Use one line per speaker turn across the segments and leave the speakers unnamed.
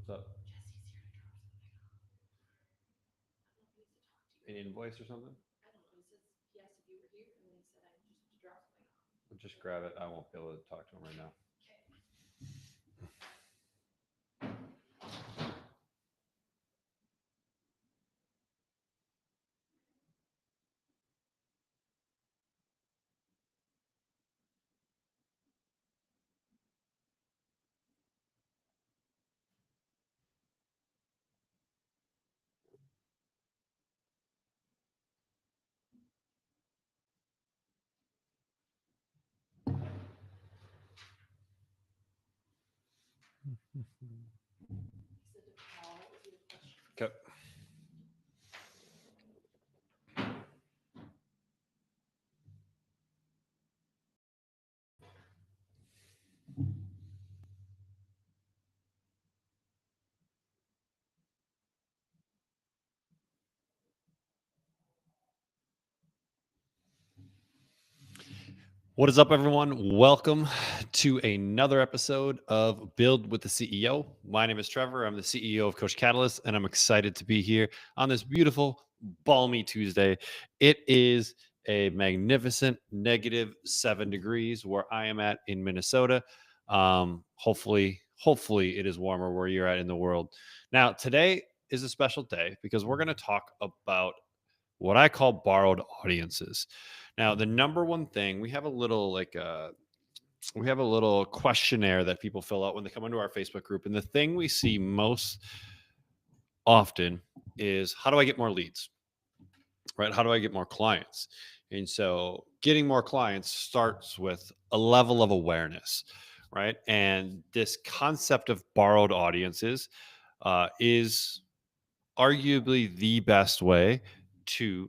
What's up? An invoice or something? Just grab it. I won't be able to talk to him right now. Okay. What is up, everyone? Welcome to another episode of Build with the CEO. My name is Trevor. I'm the CEO of Coach Catalyst, and I'm excited to be here on this beautiful, balmy Tuesday. It is a magnificent -7 degrees where I am at in Minnesota. Hopefully, it is warmer where you're at in the world. Now, today is a special day because we're going to talk about what I call borrowed audiences. Now, the number one thing we have a little questionnaire that people fill out when they come into our Facebook group, and the thing we see most often is how do I get more leads? Right? How do I get more clients? And so, getting more clients starts with a level of awareness, right? And this concept of borrowed audiences is arguably the best way to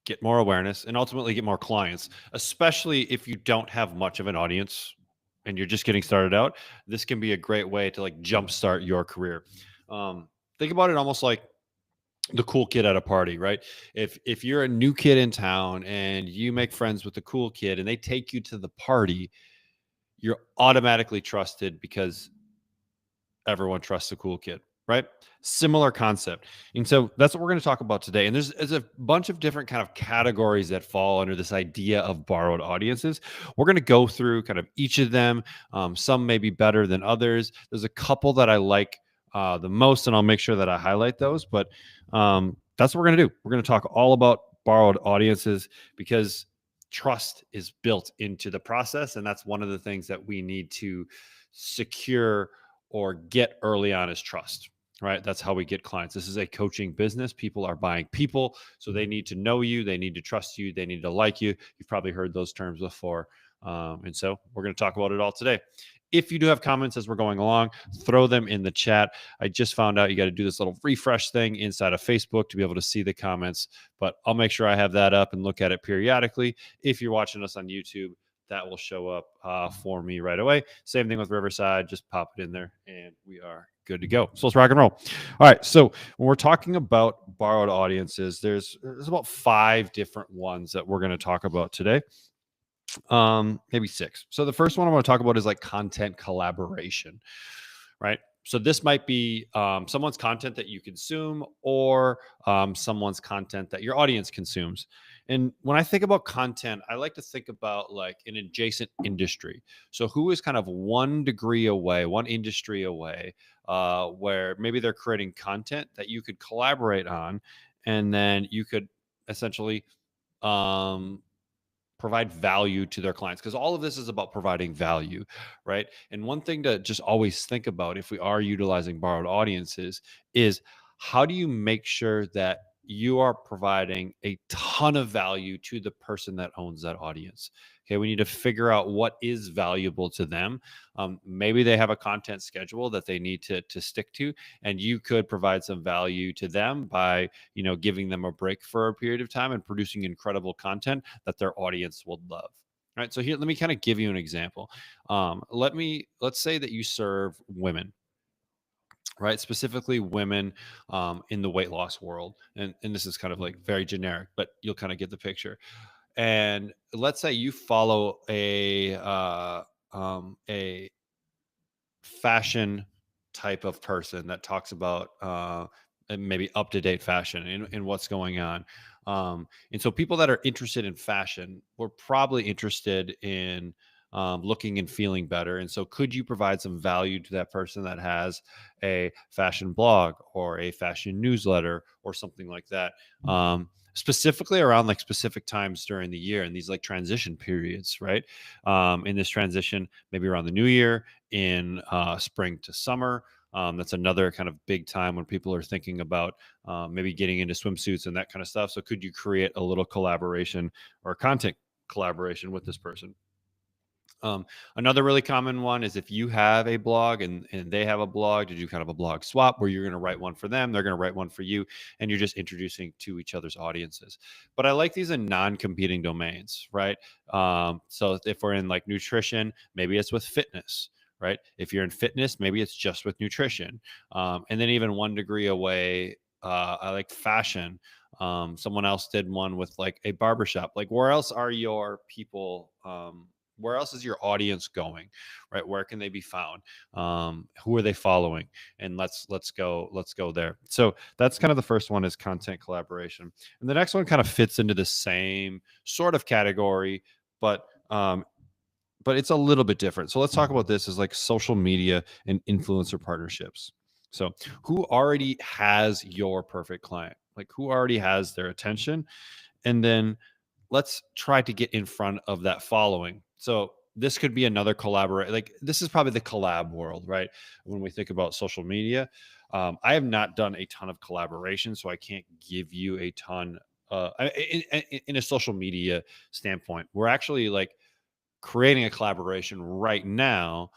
get more awareness and ultimately get more clients, especially if you don't have much of an audience and you're just getting started out. This can be a great way to like jumpstart your career. Think about it almost like the cool kid at a party, right? If you're a new kid in town and you make friends with the cool kid and they take you to the party, you're automatically trusted because everyone trusts a cool kid, right? Similar concept. And so that's what we're going to talk about today. And there's a bunch of different kind of categories that fall under this idea of borrowed audiences. We're going to go through kind of each of them. Some may be better than others. There's a couple that I like the most, and I'll make sure that I highlight those. But that's what we're going to do. We're going to talk all about borrowed audiences because trust is built into the process. And that's one of the things that we need to secure or get early on is trust, right? That's how we get clients. This is a coaching business. People are buying people. So they need to know you. They need to trust you. They need to like you. You've probably heard those terms before. And so we're going to talk about it all today. If you do have comments as we're going along, throw them in the chat. I just found out you got to do this little refresh thing inside of Facebook to be able to see the comments, but I'll make sure I have that up and look at it periodically. If you're watching us on YouTube, that will show up for me right away. Same thing with Riverside. Just pop it in there and we are good to go. So let's rock and roll. All right. So when we're talking about borrowed audiences, there's about 5 different ones that we're going to talk about today. Maybe 6. So the first one I want to talk about is like content collaboration, right? So this might be someone's content that you consume or someone's content that your audience consumes. And when I think about content, I like to think about like an adjacent industry. So who is kind of 1 degree away, 1 industry away, where maybe they're creating content that you could collaborate on, and then you could essentially um, provide value to their clients, because all of this is about providing value, right? And one thing to just always think about if we are utilizing borrowed audiences is how do you make sure that you are providing a ton of value to the person that owns that audience? Okay, we need to figure out what is valuable to them. Maybe they have a content schedule that they need to stick to, and you could provide some value to them by giving them a break for a period of time and producing incredible content that their audience will love. All right, so here, let me kind of give you an example. Let's say that you serve women, right? Specifically women in the weight loss world. And this is kind of like very generic, but you'll kind of get the picture. And let's say you follow a fashion type of person that talks about and maybe up to date fashion and what's going on. And so people that are interested in fashion were probably interested in looking and feeling better. And so, could you provide some value to that person that has a fashion blog or a fashion newsletter or something like that? Specifically around like specific times during the year and these like transition periods, right? In this transition, maybe around the new year, in spring to summer. That's another kind of big time when people are thinking about maybe getting into swimsuits and that kind of stuff. So, could you create a little collaboration or content collaboration with this person? Another really common one is if you have a blog and they have a blog, to do kind of a blog swap where you're going to write one for them, they're going to write one for you, and you're just introducing to each other's audiences. But I like these in non-competing domains, right? So if we're in like nutrition, maybe it's with fitness, right? If you're in fitness, maybe it's just with nutrition. And then even one degree away, I like fashion. Someone else did one with like a barbershop. Like, where else are your people? Where else is your audience going, right? Where can they be found? Who are they following? And let's go there. So that's kind of the first one, is content collaboration. And the next one kind of fits into the same sort of category, but it's a little bit different. So let's talk about this as like social media and influencer partnerships. So who already has your perfect client? Like, who already has their attention? And then let's try to get in front of that following. So this could be another collaborate. Like, this is probably the collab world, right? When we think about social media, I have not done a ton of collaboration, so I can't give you a ton. In a social media standpoint, we're actually like creating a collaboration right now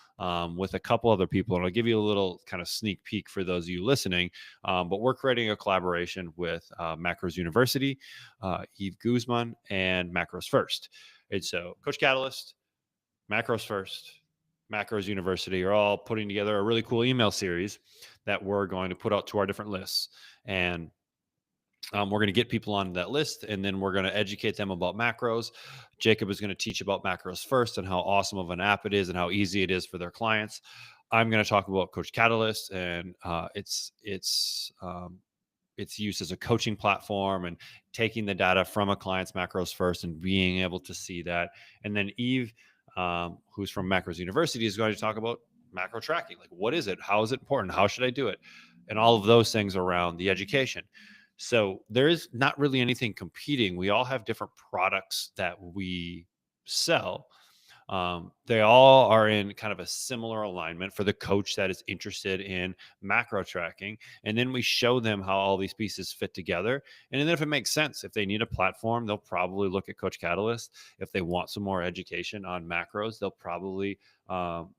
with a couple other people. And I'll give you a little kind of sneak peek for those of you listening. But we're creating a collaboration with Macros University, Eve Guzman, and Macros First. And so Coach Catalyst, Macros First, Macros University are all putting together a really cool email series that we're going to put out to our different lists. And we're going to get people on that list, and then we're going to educate them about macros. Jacob is going to teach about Macros First and how awesome of an app it is and how easy it is for their clients. I'm going to talk about Coach Catalyst and its use as a coaching platform and taking the data from a client's Macros First and being able to see that. And then Eve, who's from Macros University, is going to talk about macro tracking. Like, what is it? How is it important? How should I do it? And all of those things around the education. So there is not really anything competing. We all have different products that we sell. They all are in kind of a similar alignment for the coach that is interested in macro tracking. And then we show them how all these pieces fit together. And then if it makes sense, if they need a platform, they'll probably look at Coach Catalyst. If they want some more education on macros, they'll probably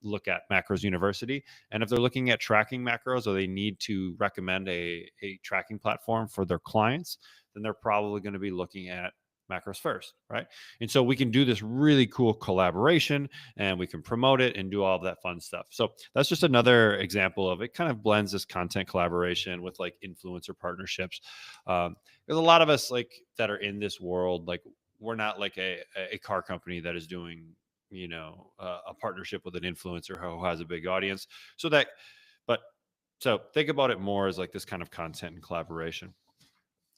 look at Macros University. And if they're looking at tracking macros, or they need to recommend a tracking platform for their clients, then they're probably going to be looking at Macros First, right? And so we can do this really cool collaboration, and we can promote it and do all of that fun stuff. So that's just another example of it. Kind of blends this content collaboration with like influencer partnerships. There's a lot of us like that are in this world. Like, we're not like a car company that is doing, a partnership with an influencer who has a big audience. But so think about it more as like this kind of content and collaboration.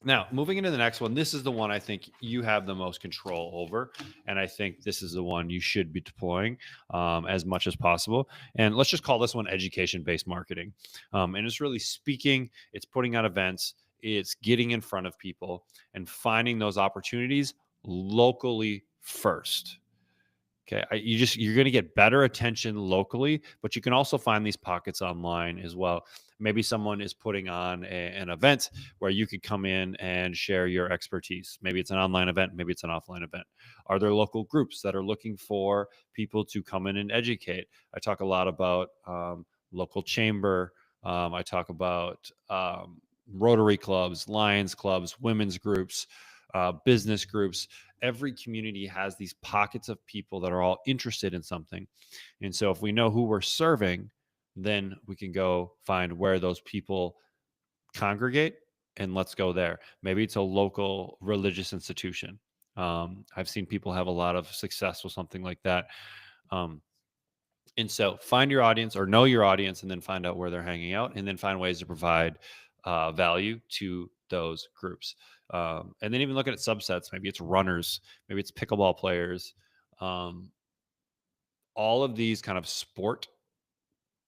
Now, moving into the next one, this is the one I think you have the most control over. And I think this is the one you should be deploying as much as possible. And let's just call this one education-based marketing. And it's really speaking, it's putting on events, it's getting in front of people and finding those opportunities locally first. Okay, you're going to get better attention locally, but you can also find these pockets online as well. Maybe someone is putting on an event where you could come in and share your expertise. Maybe it's an online event, maybe it's an offline event. Are there local groups that are looking for people to come in and educate? I talk a lot about local chamber. I talk about Rotary clubs, Lions clubs, women's groups, business groups. Every community has these pockets of people that are all interested in something. And so if we know who we're serving, then we can go find where those people congregate and let's go there. Maybe it's a local religious institution. I've seen people have a lot of success with something like that. Um, And so find your audience or know your audience and then find out where they're hanging out and then find ways to provide value to those groups. And then even look at subsets. Maybe it's runners, maybe it's pickleball players. Um, all of these kind of sport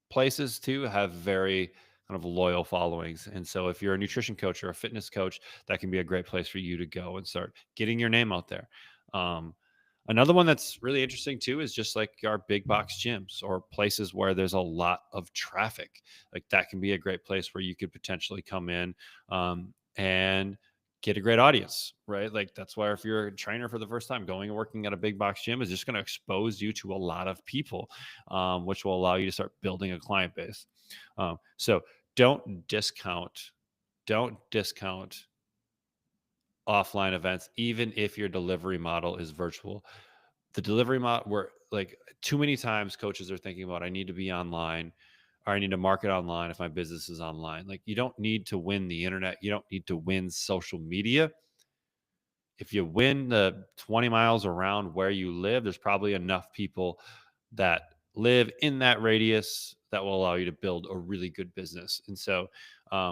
places too have very kind of loyal followings. And so if you're a nutrition coach or a fitness coach, that can be a great place for you to go and start getting your name out there. Um, Another one that's really interesting too is just like our big box gyms or places where there's a lot of traffic. Like that can be a great place where you could potentially come in and get a great audience, right? Like that's why if you're a trainer for the first time, going and working at a big box gym is just going to expose you to a lot of people, which will allow you to start building a client base. So don't discount, don't discount offline events, even if your delivery model is virtual. The delivery model, where like too many times coaches are thinking about, I need to be online or I need to market online if my business is online. Like you don't need to win the internet. You don't need to win social media. If you win the 20 miles around where you live, there's probably enough people that live in that radius that will allow you to build a really good business. And so,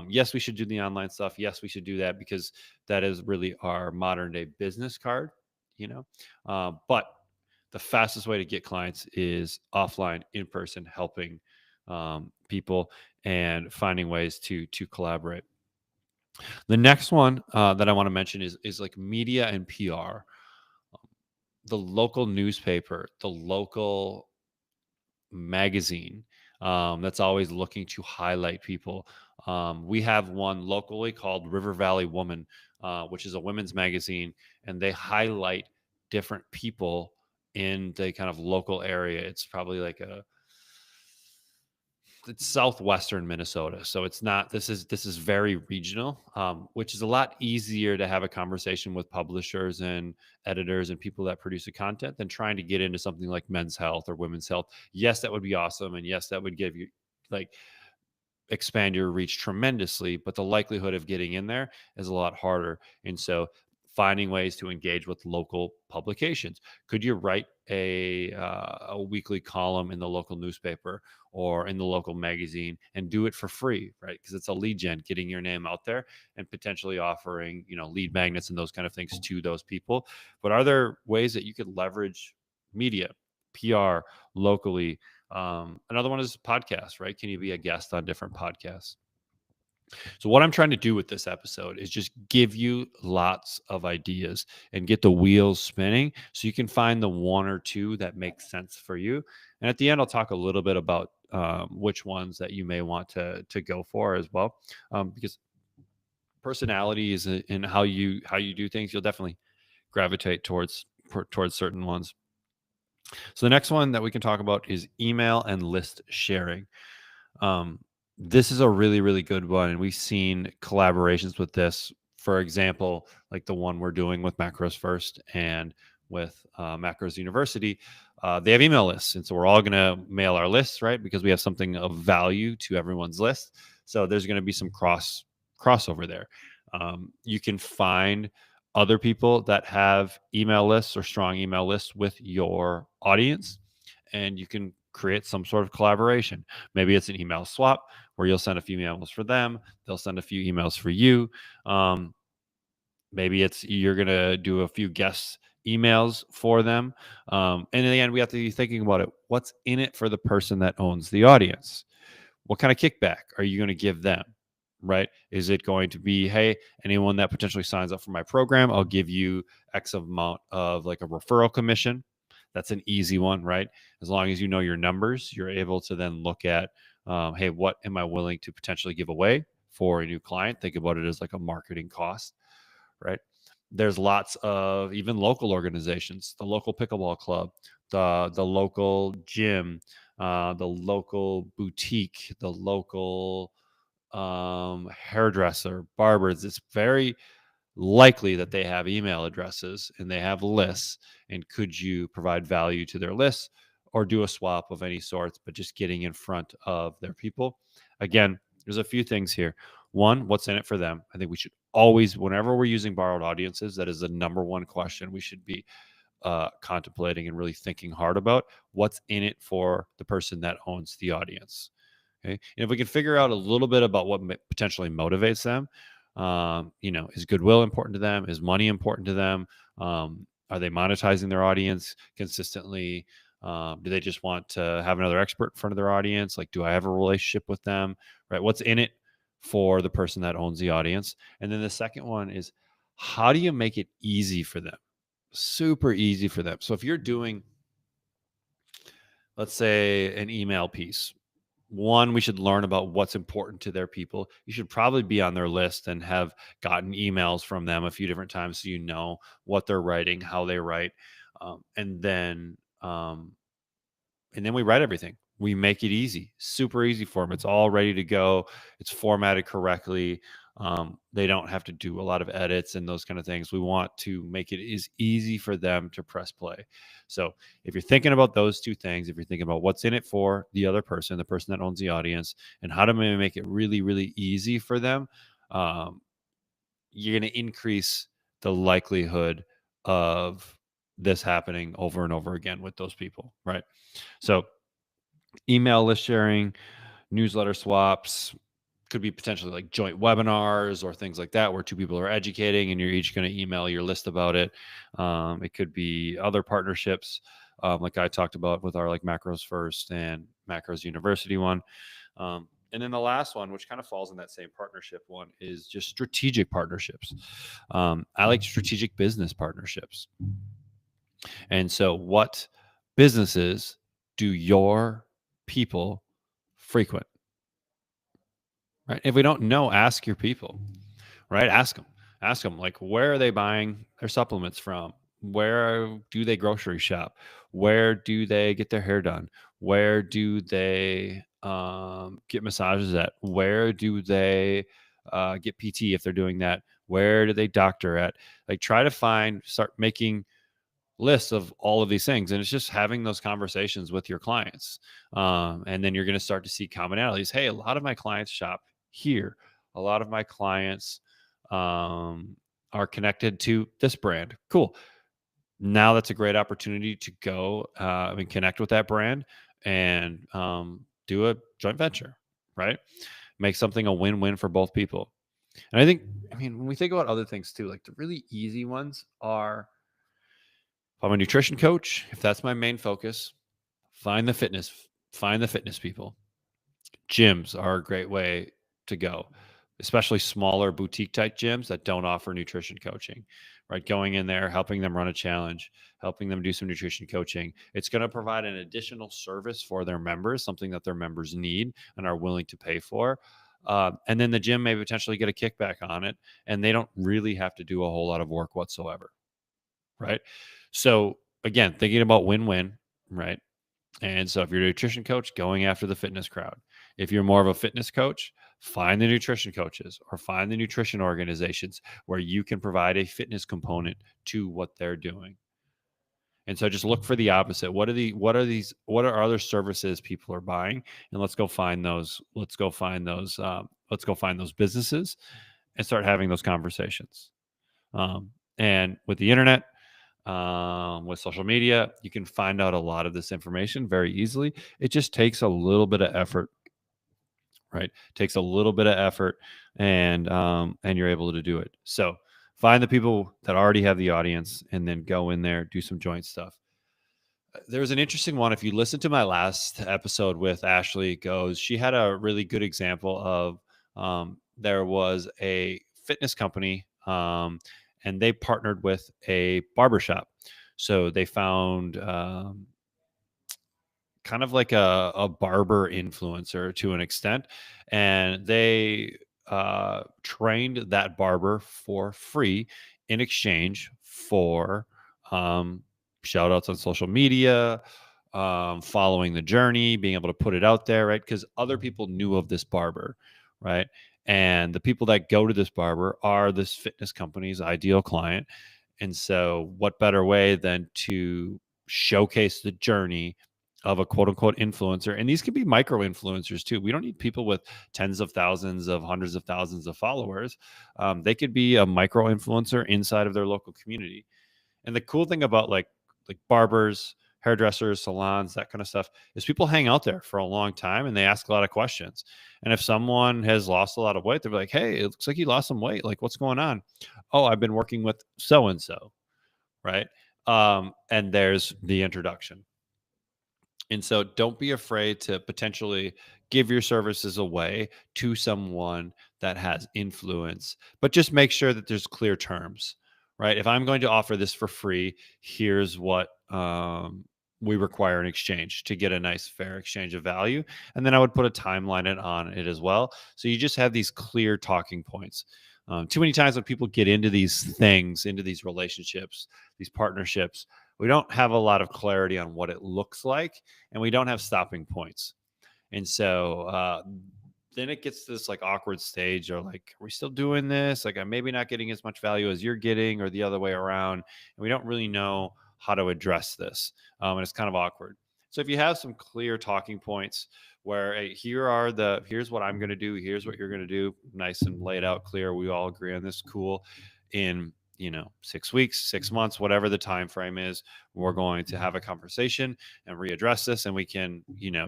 yes, we should do the online stuff. Yes, we should do that because that is really our modern day business card, you know. But the fastest way to get clients is offline, in person, helping people and finding ways to collaborate. The next one that I want to mention is like media and PR. The local newspaper, the local magazine that's always looking to highlight people. We have one locally called River Valley Woman, which is a women's magazine, and they highlight different people in the kind of local area. It's probably like it's southwestern Minnesota, so it's not. This is very regional, which is a lot easier to have a conversation with publishers and editors and people that produce the content than trying to get into something like men's health or women's health. Yes, that would be awesome, and yes, that would give you like expand your reach tremendously, but the likelihood of getting in there is a lot harder. And so finding ways to engage with local publications. Could you write a weekly column in the local newspaper or in the local magazine and do it for free, right? Because it's a lead gen, getting your name out there and potentially offering, lead magnets and those kind of things to those people. But are there ways that you could leverage media, PR locally? Another one is podcasts, right? Can you be a guest on different podcasts? So, what I'm trying to do with this episode is just give you lots of ideas and get the wheels spinning so you can find the one or two that make sense for you. And at the end, I'll talk a little bit about which ones that you may want to go for as well, because personality is in how you do things. You'll definitely gravitate towards certain ones. So the next one that we can talk about is email and list sharing. Um, this is a really, really good one. And we've seen collaborations with this. For example, like the one we're doing with Macros First and with Macros University, they have email lists. And so we're all going to mail our lists, right? Because we have something of value to everyone's list. So there's going to be some crossover there. You can find other people that have email lists or strong email lists with your audience, and you can create some sort of collaboration. Maybe it's an email swap where you'll send a few emails for them, they'll send a few emails for you. Maybe it's you're going to do a few guest emails for them. And in the end, we have to be thinking about it. What's in it for the person that owns the audience? What kind of kickback are you going to give them? Right? Is it going to be, hey, anyone that potentially signs up for my program, I'll give you X amount of like a referral commission? That's an easy one, right? As long as you know your numbers, you're able to then look at, hey, what am I willing to potentially give away for a new client? Think about it as like a marketing cost, right? There's lots of even local organizations, the local pickleball club, the local gym, the local boutique, the local hairdresser, barbers. It's very likely that they have email addresses and they have lists. And could you provide value to their lists or do a swap of any sorts, but just getting in front of their people? Again, there's a few things here. One, what's in it for them? I think we should always, whenever we're using borrowed audiences, that is the number one question we should be contemplating and really thinking hard about what's in it for the person that owns the audience. Okay. And if we can figure out a little bit about what potentially motivates them, is goodwill important to them? Is money important to them? Are they monetizing their audience consistently? Do they just want to have another expert in front of their audience? Like, do I have a relationship with them? Right? What's in it for the person that owns the audience? And then the second one is, how do you make it easy for them? Super easy for them. So if you're doing, let's say, an email piece, one, we should learn about what's important to their people. You should probably be on their list and have gotten emails from them a few different times so you know what they're writing, how they write, um, and then um, and then we write everything. We make it easy, super easy for them. It's all ready to go. It's formatted correctly. They don't have to do a lot of edits and those kind of things. We want to make it as easy for them to press play. So if you're thinking about those two things, if you're thinking about what's in it for the other person, the person that owns the audience, and how to make it really, really easy for them, um, you're going to increase the likelihood of this happening over and over again with those people, right? So email list sharing, newsletter swaps, could be potentially like joint webinars or things like that where two people are educating and you're each going to email your list about it. It could be other partnerships, like I talked about with our like Macros First and Macros University one. And then the last one, which kind of falls in that same partnership one, is just strategic partnerships. I like strategic business partnerships. And so, what businesses do your people frequent? Right? If we don't know, ask your people. Right? Ask them. Ask them, like, where are they buying their supplements from? Where do they grocery shop? Where do they get their hair done? Where do they get massages at? Where do they get PT if they're doing that? Where do they doctor at? Like, try to start making lists of all of these things, and it's just having those conversations with your clients, and then you're going to start to see commonalities. Hey, a lot of my clients shop here. A lot of my clients are connected to this brand. Cool. Now that's a great opportunity to go and connect with that brand and do a joint venture, right? Make something a win-win for both people. And I mean, when we think about other things too, like the really easy ones are, if I'm a nutrition coach, if that's my main focus, find the fitness people. Gyms are a great way to go, especially smaller boutique type gyms that don't offer nutrition coaching, right? Going in there, helping them run a challenge, helping them do some nutrition coaching. It's going to provide an additional service for their members, something that their members need and are willing to pay for. And then the gym may potentially get a kickback on it, and they don't really have to do a whole lot of work whatsoever, right? So again, thinking about win-win, right? And so if you're a nutrition coach, going after the fitness crowd. If you're more of a fitness coach, find the nutrition coaches or find the nutrition organizations where you can provide a fitness component to what they're doing. And so just look for the opposite. What are other services people are buying? And let's go find those. Let's go find those businesses and start having those conversations. And with the internet, with social media, you can find out a lot of this information very easily. It just takes a little bit of effort, right? It takes a little bit of effort, and you're able to do it. So find the people that already have the audience, and then go in there, do some joint stuff. There was an interesting one. If you listen to my last episode with Ashley Goes, she had a really good example of there was a fitness company, and they partnered with a barbershop. So they found kind of like a barber influencer to an extent, and they trained that barber for free in exchange for shout outs on social media, following the journey, being able to put it out there, right? Because other people knew of this barber, right? And the people that go to this barber are this fitness company's ideal client. And so, what better way than to showcase the journey of a quote unquote influencer? And these could be micro influencers too. We don't need people with tens of thousands of hundreds of thousands of followers. They could be a micro influencer inside of their local community. And the cool thing about like like barbers, hairdressers, salons, that kind of stuff, is people hang out there for a long time and they ask a lot of questions. And if someone has lost a lot of weight, they're like, hey, it looks like you lost some weight. Like, what's going on? Oh, I've been working with so and so, right? And there's the introduction. And so don't be afraid to potentially give your services away to someone that has influence, but just make sure that there's clear terms, right? If I'm going to offer this for free, here's what we require in exchange to get a nice, fair exchange of value. And then I would put a timeline on it as well. So you just have these clear talking points. Too many times when people get into these things, into these relationships, these partnerships, we don't have a lot of clarity on what it looks like, and we don't have stopping points. And so then it gets to this like awkward stage, or like, are we still doing this? Like, I'm maybe not getting as much value as you're getting, or the other way around. And we don't really know how to address this. And it's kind of awkward. So if you have some clear talking points where, hey, here's what I'm going to do, here's what you're going to do, nice and laid out, clear, we all agree on this, cool. In 6 weeks, 6 months, whatever the time frame is, we're going to have a conversation and readdress this, and we can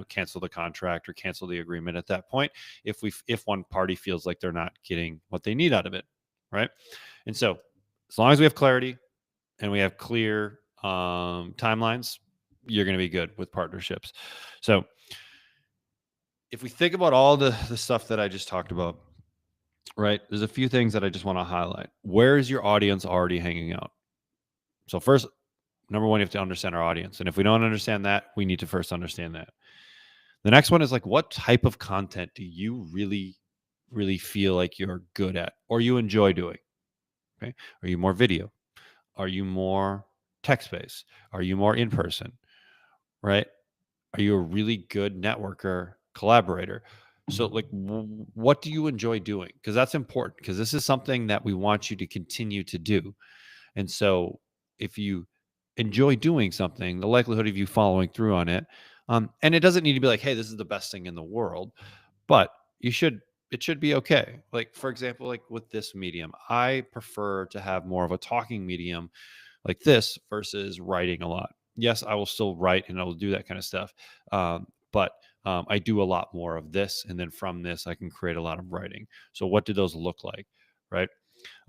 cancel the contract or cancel the agreement at that point if one party feels like they're not getting what they need out of it, right? And so as long as we have clarity and we have clear timelines, you're going to be good with partnerships. So if we think about all the stuff that I just talked about, right, there's a few things that I just want to highlight. Where is your audience already hanging out? So first, number one, you have to understand our audience. And if we don't understand that, we need to first understand that. The next one is like, what type of content do you really, really feel like you're good at or you enjoy doing? Okay. Are you more video? Are you more text-based? Are you more in-person? Right? Are you a really good networker, collaborator? So like, what do you enjoy doing? Because that's important, because this is something that we want you to continue to do. And so if you enjoy doing something, the likelihood of you following through on it, and it doesn't need to be like, hey, this is the best thing in the world, but it should be okay. Like, for example, like with this medium, I prefer to have more of a talking medium like this versus writing a lot. Yes, I will still write and I will do that kind of stuff. But I do a lot more of this. And then from this, I can create a lot of writing. So what do those look like? Right.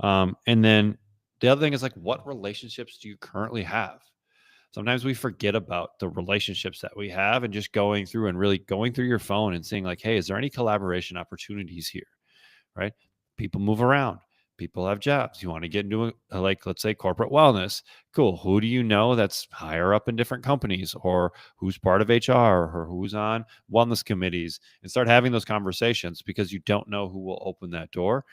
And then the other thing is like, what relationships do you currently have? Sometimes we forget about the relationships that we have and just going through and really going through your phone and seeing like, hey, is there any collaboration opportunities here? Right? People move around. People have jobs. You want to get into like, let's say, corporate wellness. Cool. Who do you know that's higher up in different companies, or who's part of HR, or who's on wellness committees, and start having those conversations, because you don't know who will open that door.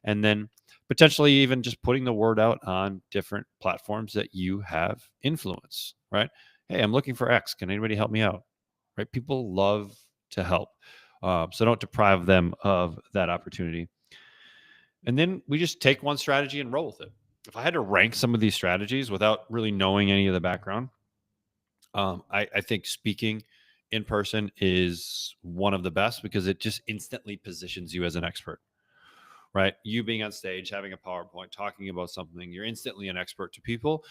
And then potentially even just putting the word out on different platforms that you have influence, right? Hey, I'm looking for X. Can anybody help me out? Right? People love to help. So don't deprive them of that opportunity. And then we just take one strategy and roll with it. If I had to rank some of these strategies without really knowing any of the background, I think speaking in person is one of the best, because it just instantly positions you as an expert, right? You being on stage, having a PowerPoint, talking about something, you're instantly an expert to people.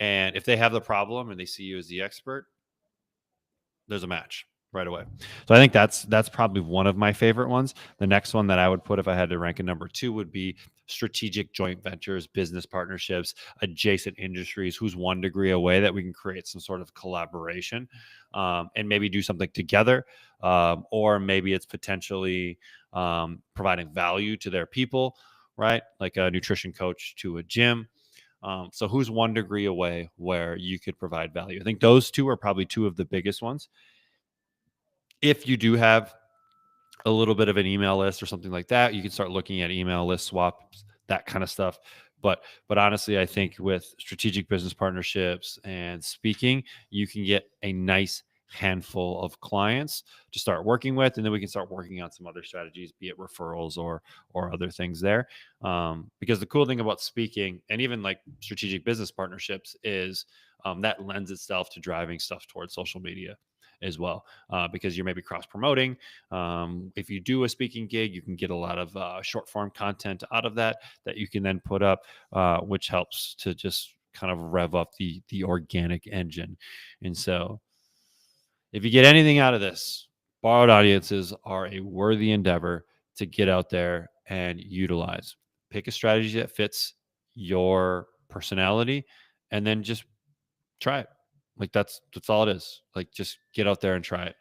And if they have the problem and they see you as the expert, there's a match right away. So I think that's probably one of my favorite ones. The next one that I would put, if I had to rank a number 2, would be strategic joint ventures, business partnerships, adjacent industries, who's one degree away that we can create some sort of collaboration, and maybe do something together. Or maybe it's potentially providing value to their people, right? Like a nutrition coach to a gym. So who's one degree away where you could provide value? I think those two are probably two of the biggest ones. If you do have a little bit of an email list or something like that, you can start looking at email list swaps, that kind of stuff. But honestly, I think with strategic business partnerships and speaking, you can get a nice handful of clients to start working with, and then we can start working on some other strategies, be it referrals or other things there. Because the cool thing about speaking and even like strategic business partnerships is that lends itself to driving stuff towards social media as well, because you're maybe cross promoting. If you do a speaking gig, you can get a lot of short form content out of that you can then put up, which helps to just kind of rev up the organic engine. And so if you get anything out of this, borrowed audiences are a worthy endeavor to get out there and utilize. Pick a strategy that fits your personality and then just try it. Like that's all it is. Like just get out there and try it.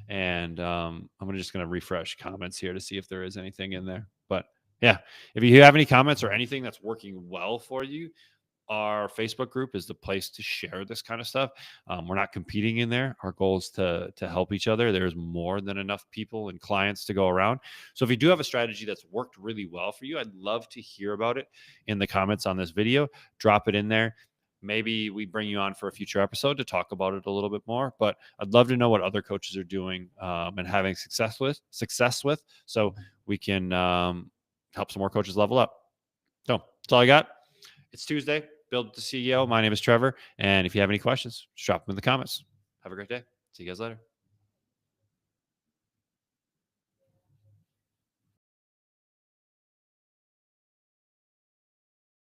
And I'm just gonna refresh comments here to see if there is anything in there. But yeah, if you have any comments or anything that's working well for you, our Facebook group is the place to share this kind of stuff. We're not competing in there. Our goal is to help each other. There's more than enough people and clients to go around. So if you do have a strategy that's worked really well for you, I'd love to hear about it in the comments on this video. Drop it in there. Maybe we bring you on for a future episode to talk about it a little bit more. But I'd love to know what other coaches are doing and having success with, so we can help some more coaches level up. So that's all I got. It's Tuesday. Build the CEO. My name is Trevor. And if you have any questions, just drop them in the comments. Have a great day. See you guys later.